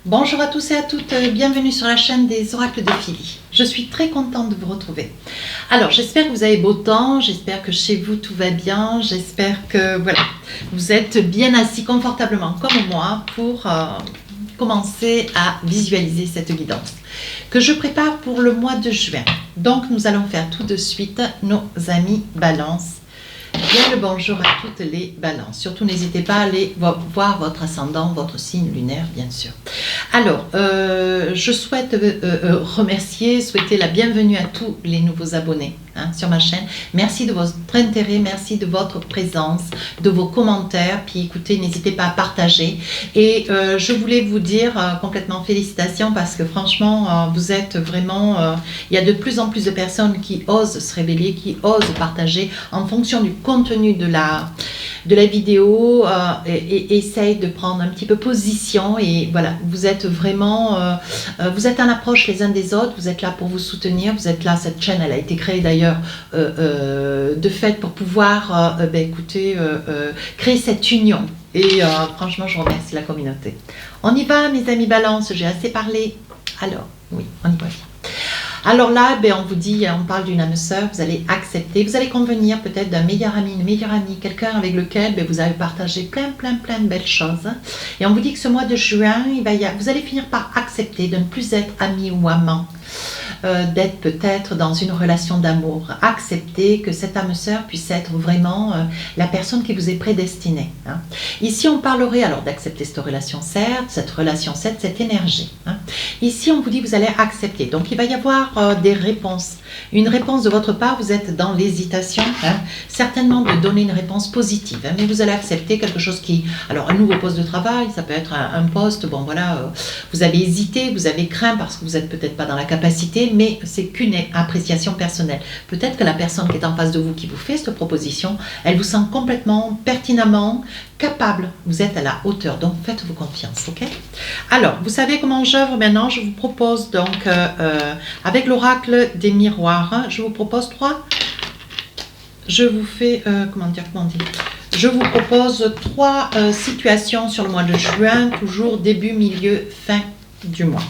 Bonjour à tous et à toutes, bienvenue sur la chaîne des oracles de Philly. Je suis très contente de vous retrouver. Alors j'espère que vous avez beau temps, j'espère que chez vous tout va bien, j'espère que voilà, vous êtes bien assis confortablement comme moi pour commencer à visualiser cette guidance que je prépare pour le mois de juin. Donc nous allons faire tout de suite nos amis Balance. Bien le bonjour à toutes les balances. Surtout n'hésitez pas à aller voir votre ascendant, votre signe lunaire bien sûr. Alors, je souhaite souhaiter la bienvenue à tous les nouveaux abonnés sur ma chaîne. Merci de votre intérêt, merci de votre présence, de vos commentaires. Puis écoutez, n'hésitez pas à partager. Et je voulais vous dire complètement félicitations parce que franchement, vous êtes vraiment... il y a de plus en plus de personnes qui osent se révéler, qui osent partager en fonction du contenu de la vidéo et essaye de prendre un petit peu position. Et voilà, vous êtes vraiment... vous êtes en approche les uns des autres, vous êtes là pour vous soutenir, vous êtes là, cette chaîne, elle a été créée d'ailleurs de fait pour pouvoir créer cette union. Et franchement, je remercie la communauté. On y va, mes amis Balance, j'ai assez parlé. Alors, oui, on y va. Alors là, on vous dit, on parle d'une âme sœur, vous allez accepter, vous allez convenir peut-être d'un meilleur ami, une meilleure amie, quelqu'un avec lequel vous allez partager plein de belles choses. Et on vous dit que ce mois de juin, vous allez finir par accepter de ne plus être ami ou amant. D'être peut-être dans une relation d'amour. Accepter que cette âme sœur puisse être vraiment la personne qui vous est prédestinée. Ici, on parlerait alors d'accepter cette relation, certes, cette énergie. Ici, on vous dit que vous allez accepter. Donc, il va y avoir des réponses. Une réponse de votre part, vous êtes dans l'hésitation, certainement de donner une réponse positive. Mais vous allez accepter quelque chose qui... Alors, un nouveau poste de travail, ça peut être un poste, bon voilà, vous avez hésité, vous avez craint parce que vous n'êtes peut-être pas dans la capacité, mais c'est qu'une appréciation personnelle. Peut-être que la personne qui est en face de vous, qui vous fait cette proposition, elle vous sent complètement, pertinemment capable. Vous êtes à la hauteur, donc faites-vous confiance, ok? Alors, vous savez comment j'œuvre maintenant. Je vous propose donc, avec l'oracle des miroirs, je vous propose je vous fais, je vous propose 3 situations sur le mois de juin, toujours début, milieu, fin du mois.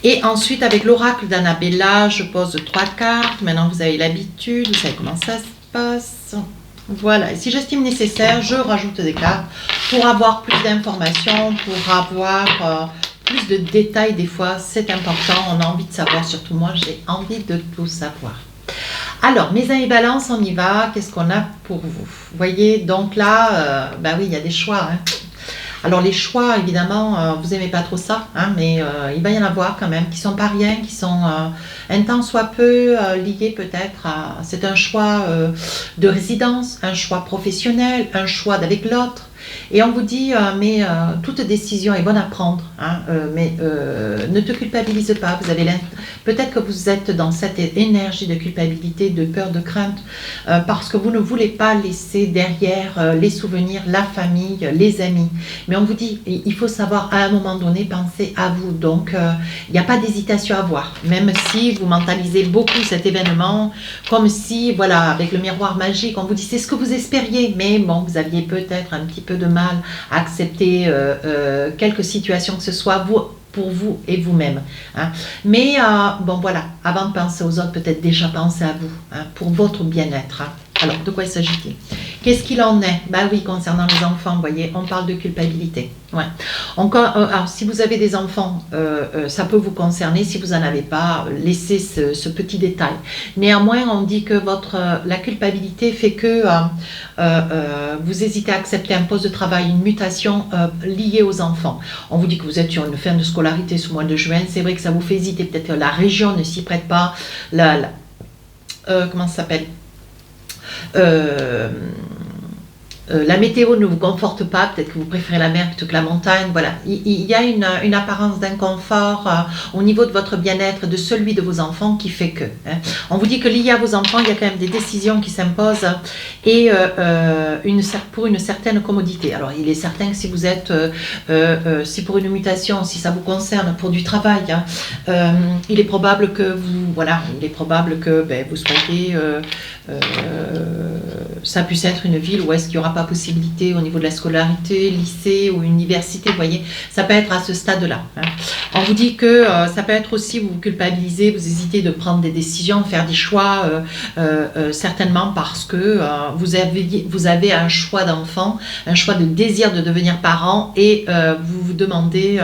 Et ensuite, avec l'oracle d'Annabella, je pose 3 cartes. Maintenant, vous avez l'habitude, vous savez comment ça se passe. Voilà, et si j'estime nécessaire, je rajoute des cartes pour avoir plus d'informations, pour avoir plus de détails. Des fois, c'est important, on a envie de savoir, surtout moi, j'ai envie de tout savoir. Alors, mes amis Balance, on y va. Qu'est-ce qu'on a pour vous? Vous voyez, donc là, oui, il y a des choix, Alors les choix, évidemment, vous n'aimez pas trop ça, mais il va y en avoir quand même, qui sont pas rien, qui sont un tant soit peu liés peut-être à... C'est un choix de résidence, un choix professionnel, un choix d'avec l'autre. Et on vous dit, toute décision est bonne à prendre, mais ne te culpabilise pas. Vous avez peut-être que vous êtes dans cette énergie de culpabilité, de peur, de crainte, parce que vous ne voulez pas laisser derrière les souvenirs, la famille, les amis. Mais on vous dit, il faut savoir à un moment donné penser à vous. Donc, il n'y a pas d'hésitation à avoir, même si vous mentalisez beaucoup cet événement, comme si, voilà, avec le miroir magique, on vous dit c'est ce que vous espériez, mais bon, vous aviez peut-être un petit peu de mal à accepter quelques situations que ce soit pour vous et vous-même. Mais bon voilà, avant de penser aux autres, peut-être déjà penser à vous, pour votre bien-être. Alors, de quoi il s'agit-il? Qu'est-ce qu'il en est? Oui, concernant les enfants, vous voyez, on parle de culpabilité. Ouais. Encore, alors, si vous avez des enfants, ça peut vous concerner. Si vous n'en avez pas, laissez ce petit détail. Néanmoins, on dit que la culpabilité fait que vous hésitez à accepter un poste de travail, une mutation liée aux enfants. On vous dit que vous êtes sur une fin de scolarité ce mois de juin. C'est vrai que ça vous fait hésiter. Peut-être que la région ne s'y prête pas. Comment ça s'appelle? La météo ne vous conforte pas, peut-être que vous préférez la mer plutôt que la montagne. Voilà, il y a une apparence d'inconfort au niveau de votre bien-être, de celui de vos enfants qui fait que. On vous dit que lié à vos enfants, il y a quand même des décisions qui s'imposent et pour une certaine commodité. Alors, il est certain que si vous êtes, si pour une mutation, si ça vous concerne, pour du travail, il est probable que vous soyez ça puisse être une ville où est-ce qu'il n'y aura pas possibilité au niveau de la scolarité, lycée ou université, vous voyez, ça peut être à ce stade-là. Hein. On vous dit que ça peut être aussi, vous vous culpabilisez, vous hésitez de prendre des décisions, faire des choix, certainement parce que vous avez un choix d'enfant, un choix de désir de devenir parent et vous vous demandez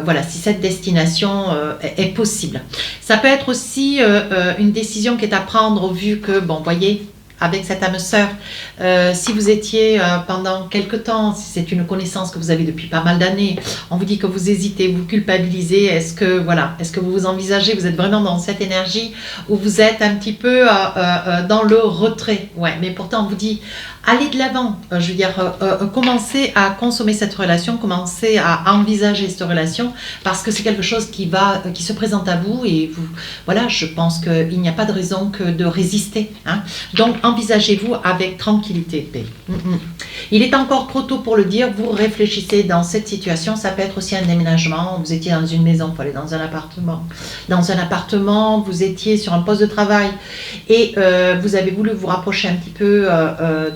voilà, si cette destination est possible. Ça peut être aussi une décision qui est à prendre au vu que, bon, voyez, avec cette âme sœur, si vous étiez pendant quelque temps, si c'est une connaissance que vous avez depuis pas mal d'années, on vous dit que vous hésitez, vous culpabilisez, est-ce que voilà, est-ce que vous vous envisagez, vous êtes vraiment dans cette énergie où vous êtes un petit peu dans le retrait, ouais, mais pourtant on vous dit allez de l'avant, je veux dire, commencez à consommer cette relation, commencez à envisager cette relation parce que c'est quelque chose qui se présente à vous et vous, voilà, je pense qu'il n'y a pas de raison que de résister, hein. Donc envisagez-vous avec tranquillité, paix. Il est encore trop tôt pour le dire, vous réfléchissez dans cette situation, ça peut être aussi un déménagement, vous étiez dans une maison, vous allez dans un appartement. Dans un appartement, vous étiez sur un poste de travail et vous avez voulu vous rapprocher un petit peu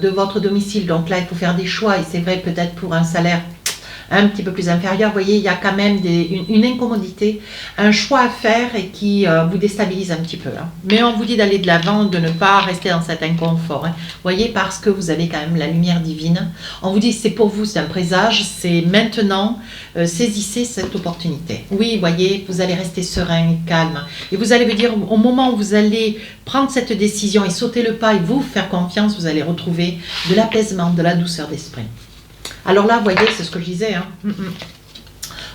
de votre domicile, donc là il faut faire des choix et c'est vrai peut-être pour un salaire un petit peu plus inférieur, vous voyez, il y a quand même une incommodité, un choix à faire et qui vous déstabilise un petit peu. Hein. Mais on vous dit d'aller de l'avant, de ne pas rester dans cet inconfort. Hein. Vous voyez, parce que vous avez quand même la lumière divine. On vous dit c'est pour vous, c'est un présage, c'est maintenant, saisissez cette opportunité. Oui, vous voyez, vous allez rester serein et calme. Et vous allez vous dire, au moment où vous allez prendre cette décision et sauter le pas et vous faire confiance, vous allez retrouver de l'apaisement, de la douceur d'esprit. Alors là, vous voyez, c'est ce que je disais. Hein.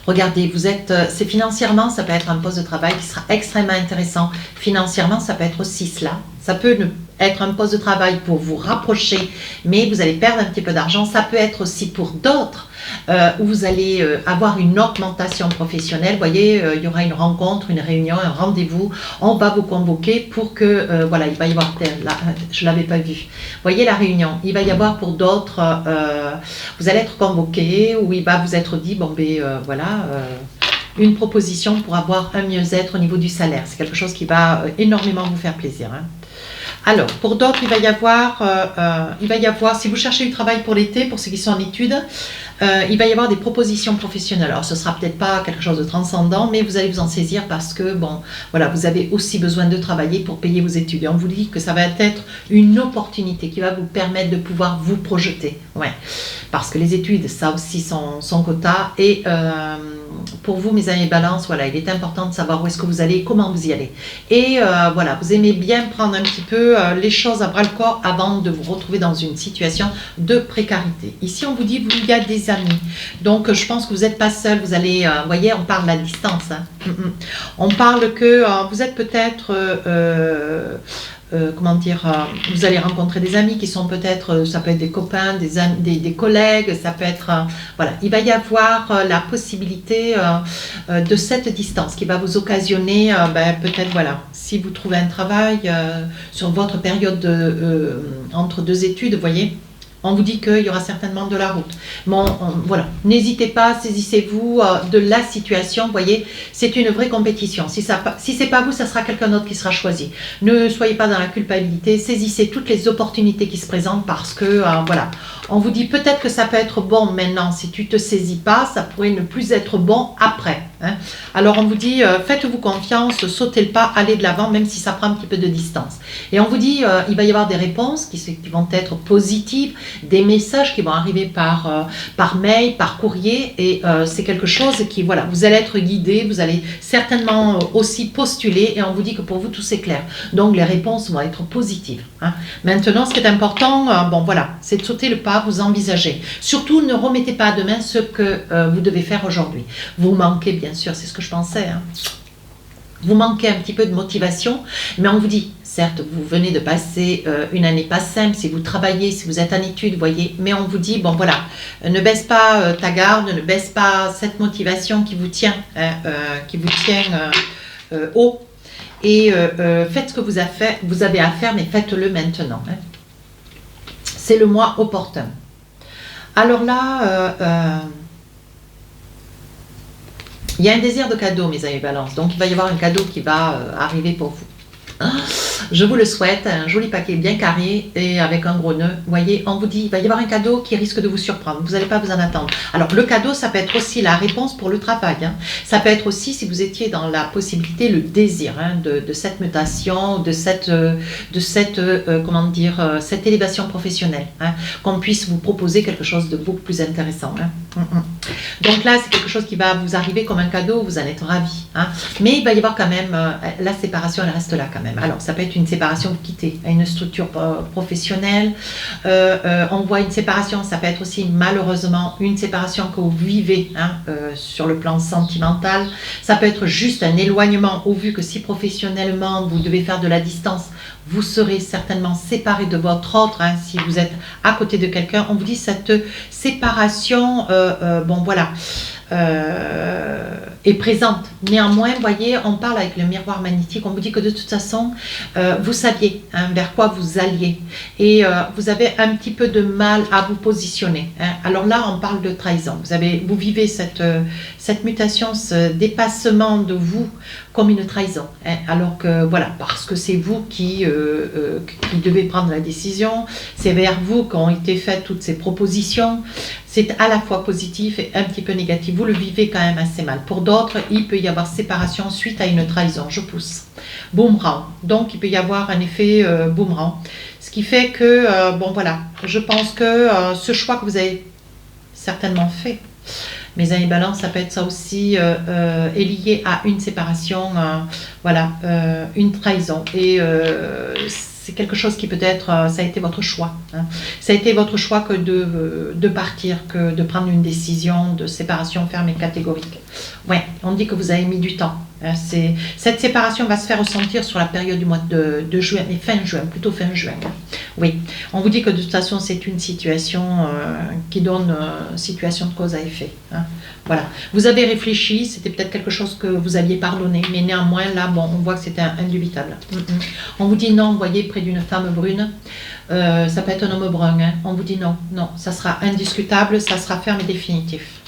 Regardez, vous êtes, c'est financièrement, ça peut être un poste de travail qui sera extrêmement intéressant. Financièrement, ça peut être aussi cela. Ça peut être un poste de travail pour vous rapprocher, mais vous allez perdre un petit peu d'argent. Ça peut être aussi pour d'autres, où vous allez avoir une augmentation professionnelle. Vous voyez, il y aura une rencontre, une réunion, un rendez-vous. On va vous convoquer pour que, voilà, il va y avoir, là, je ne l'avais pas vu. Vous voyez la réunion, il va y avoir pour d'autres, vous allez être convoqué, où il va vous être dit, bon, ben voilà, une proposition pour avoir un mieux-être au niveau du salaire. C'est quelque chose qui va énormément vous faire plaisir. Hein. Alors, pour d'autres, il va y avoir, si vous cherchez du travail pour l'été, pour ceux qui sont en études, il va y avoir des propositions professionnelles. Alors, ce ne sera peut-être pas quelque chose de transcendant, mais vous allez vous en saisir parce que, bon, voilà, vous avez aussi besoin de travailler pour payer vos études. Et on vous dit que ça va être une opportunité qui va vous permettre de pouvoir vous projeter. Ouais. Parce que les études, ça aussi, son quota. Et pour vous, mes amis Balance, voilà, il est important de savoir où est-ce que vous allez et comment vous y allez. Et voilà, vous aimez bien prendre un petit peu les choses à bras-le-corps avant de vous retrouver dans une situation de précarité. Ici, on vous dit, il y a des amis. Donc, je pense que vous n'êtes pas seul. Vous allez, vous voyez, on parle à distance. Hein. On parle que vous êtes peut-être... comment dire, vous allez rencontrer des amis qui sont peut-être, ça peut être des copains, des amis, des collègues, ça peut être, voilà, il va y avoir la possibilité de cette distance qui va vous occasionner, peut-être, voilà, si vous trouvez un travail sur votre période entre deux études, vous voyez, on vous dit qu'il y aura certainement de la route. Bon, voilà, n'hésitez pas, saisissez-vous de la situation. Vous voyez, c'est une vraie compétition. Si ce n'est pas vous, ça sera quelqu'un d'autre qui sera choisi. Ne soyez pas dans la culpabilité. Saisissez toutes les opportunités qui se présentent parce que, voilà, on vous dit peut-être que ça peut être bon maintenant. Si tu ne te saisis pas, ça pourrait ne plus être bon après. Hein. Alors, on vous dit, faites-vous confiance, sautez le pas, allez de l'avant, même si ça prend un petit peu de distance. Et on vous dit, il va y avoir des réponses qui vont être positives, des messages qui vont arriver par mail, par courrier, et c'est quelque chose qui, voilà, vous allez être guidé, vous allez certainement aussi postuler, et on vous dit que pour vous, tout c'est clair. Donc, les réponses vont être positives. Hein. Maintenant, ce qui est important, bon, voilà, c'est de sauter le pas, vous envisagez. Surtout, ne remettez pas à demain ce que vous devez faire aujourd'hui. Vous manquez, bien sûr, c'est ce que je pensais, hein. Vous manquez un petit peu de motivation, mais on vous dit, certes, vous venez de passer une année pas simple, si vous travaillez, si vous êtes en études, vous voyez, mais on vous dit, bon voilà, ne baisse pas ta garde, ne baisse pas cette motivation qui vous tient, haut, et faites ce que vous avez à faire, mais faites-le maintenant. Hein. C'est le mois opportun. Alors là, il y a un désir de cadeau, mes amis Balance. Donc, il va y avoir un cadeau qui va arriver pour vous. Je vous le souhaite, un joli paquet bien carré et avec un gros nœud. Vous voyez, on vous dit, il va y avoir un cadeau qui risque de vous surprendre. Vous n'allez pas vous en attendre. Alors, le cadeau, ça peut être aussi la réponse pour le travail. Hein. Ça peut être aussi, si vous étiez dans la possibilité, le désir hein, de cette mutation, de cette comment dire, cette élévation professionnelle. Hein, qu'on puisse vous proposer quelque chose de beaucoup plus intéressant. Hein. Donc là, c'est quelque chose qui va vous arriver comme un cadeau, vous allez être ravis. Hein. Mais il va y avoir quand même, la séparation, elle reste là quand même. Alors, ça peut être une séparation, vous quittez une structure professionnelle. On voit une séparation, ça peut être aussi malheureusement une séparation que vous vivez hein, sur le plan sentimental. Ça peut être juste un éloignement, au vu que si professionnellement, vous devez faire de la distance, vous serez certainement séparé de votre autre, hein, si vous êtes à côté de quelqu'un. On vous dit cette séparation, bon voilà, est présente. Néanmoins, vous voyez, on parle avec le miroir magnétique, on vous dit que de toute façon, vous saviez hein, vers quoi vous alliez. Et vous avez un petit peu de mal à vous positionner. Hein. Alors là, on parle de trahison. Vous vivez cette mutation, ce dépassement de vous comme une trahison. Hein. Alors que, voilà, parce que c'est vous qui devez prendre la décision, c'est vers vous qu'ont été faites toutes ces propositions. C'est à la fois positif et un petit peu négatif. Vous le vivez quand même assez mal. Pour d'autres, il peut y avoir séparation suite à une trahison. Je pousse. Boomerang. Donc, il peut y avoir un effet boomerang. Ce qui fait que, bon voilà, je pense que ce choix que vous avez certainement fait, mes amis balance, ça peut être ça aussi, est lié à une séparation, voilà, une trahison. Et c'est quelque chose qui peut-être, ça a été votre choix. Hein. Ça a été votre choix que de partir, que de prendre une décision de séparation ferme et catégorique. Ouais, on dit que vous avez mis du temps. Hein. Cette séparation va se faire ressentir sur la période du mois de juin, et fin juin, plutôt fin juin. Oui, on vous dit que de toute façon, c'est une situation qui donne situation de cause à effet. Hein. Voilà, vous avez réfléchi, c'était peut-être quelque chose que vous aviez pardonné, mais néanmoins, là, bon, on voit que c'était indubitable. On vous dit non, vous voyez, près d'une femme brune, ça peut être un homme brun, hein. On vous dit non, non, ça sera indiscutable, ça sera ferme et définitif.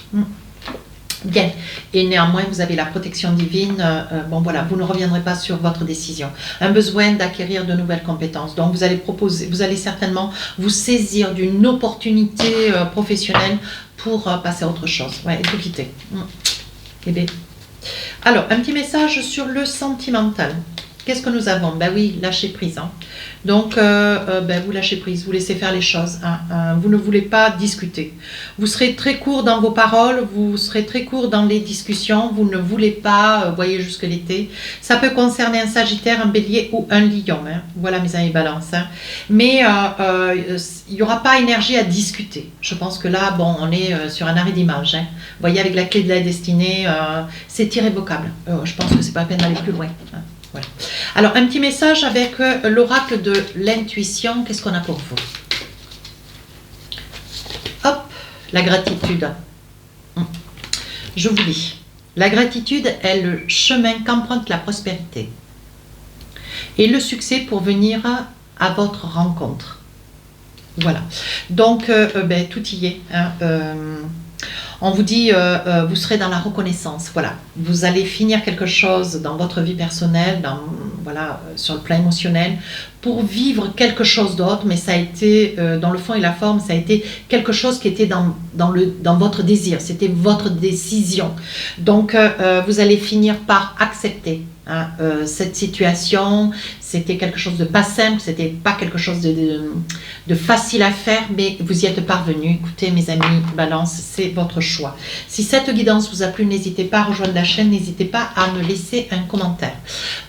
Bien, et néanmoins vous avez la protection divine, bon voilà, vous ne reviendrez pas sur votre décision. Un besoin d'acquérir de nouvelles compétences, donc vous allez certainement vous saisir d'une opportunité professionnelle pour passer à autre chose, ouais, et tout quitter. Eh bien. Alors, un petit message sur le sentimental. Qu'est-ce que nous avons? Ben oui, lâcher prise. Hein. Donc, ben vous lâchez prise, vous laissez faire les choses. Hein. Vous ne voulez pas discuter. Vous serez très court dans vos paroles, vous serez très court dans les discussions. Vous ne voulez pas, voyez jusque l'été. Ça peut concerner un Sagittaire, un Bélier ou un Lion. Hein. Voilà mes amis Balance. Hein. Mais il n'y aura pas énergie à discuter. Je pense que là, bon, on est sur un arrêt d'image. Hein. Vous voyez, avec la clé de la destinée, c'est irrévocable. Je pense que c'est pas la peine d'aller plus loin. Hein. Voilà. Alors, un petit message avec l'oracle de l'intuition. Qu'est-ce qu'on a pour vous? Hop, la gratitude. Je vous lis. La gratitude est le chemin qu'emprunte la prospérité et le succès pour venir à votre rencontre. Voilà. Donc, ben, tout y est. Hein, on vous dit, vous serez dans la reconnaissance, voilà. Vous allez finir quelque chose dans votre vie personnelle, voilà, sur le plan émotionnel, pour vivre quelque chose d'autre, mais ça a été, dans le fond et la forme, ça a été quelque chose qui était dans votre désir, c'était votre décision. Donc, vous allez finir par accepter hein, cette situation. C'était quelque chose de pas simple, c'était pas quelque chose de facile à faire, mais vous y êtes parvenu. Écoutez mes amis Balance, c'est votre choix. Si cette guidance vous a plu, n'hésitez pas à rejoindre la chaîne, n'hésitez pas à me laisser un commentaire.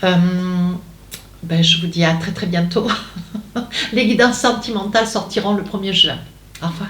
Ben, je vous dis à très très bientôt. Les guidances sentimentales sortiront le 1er juin. Au revoir.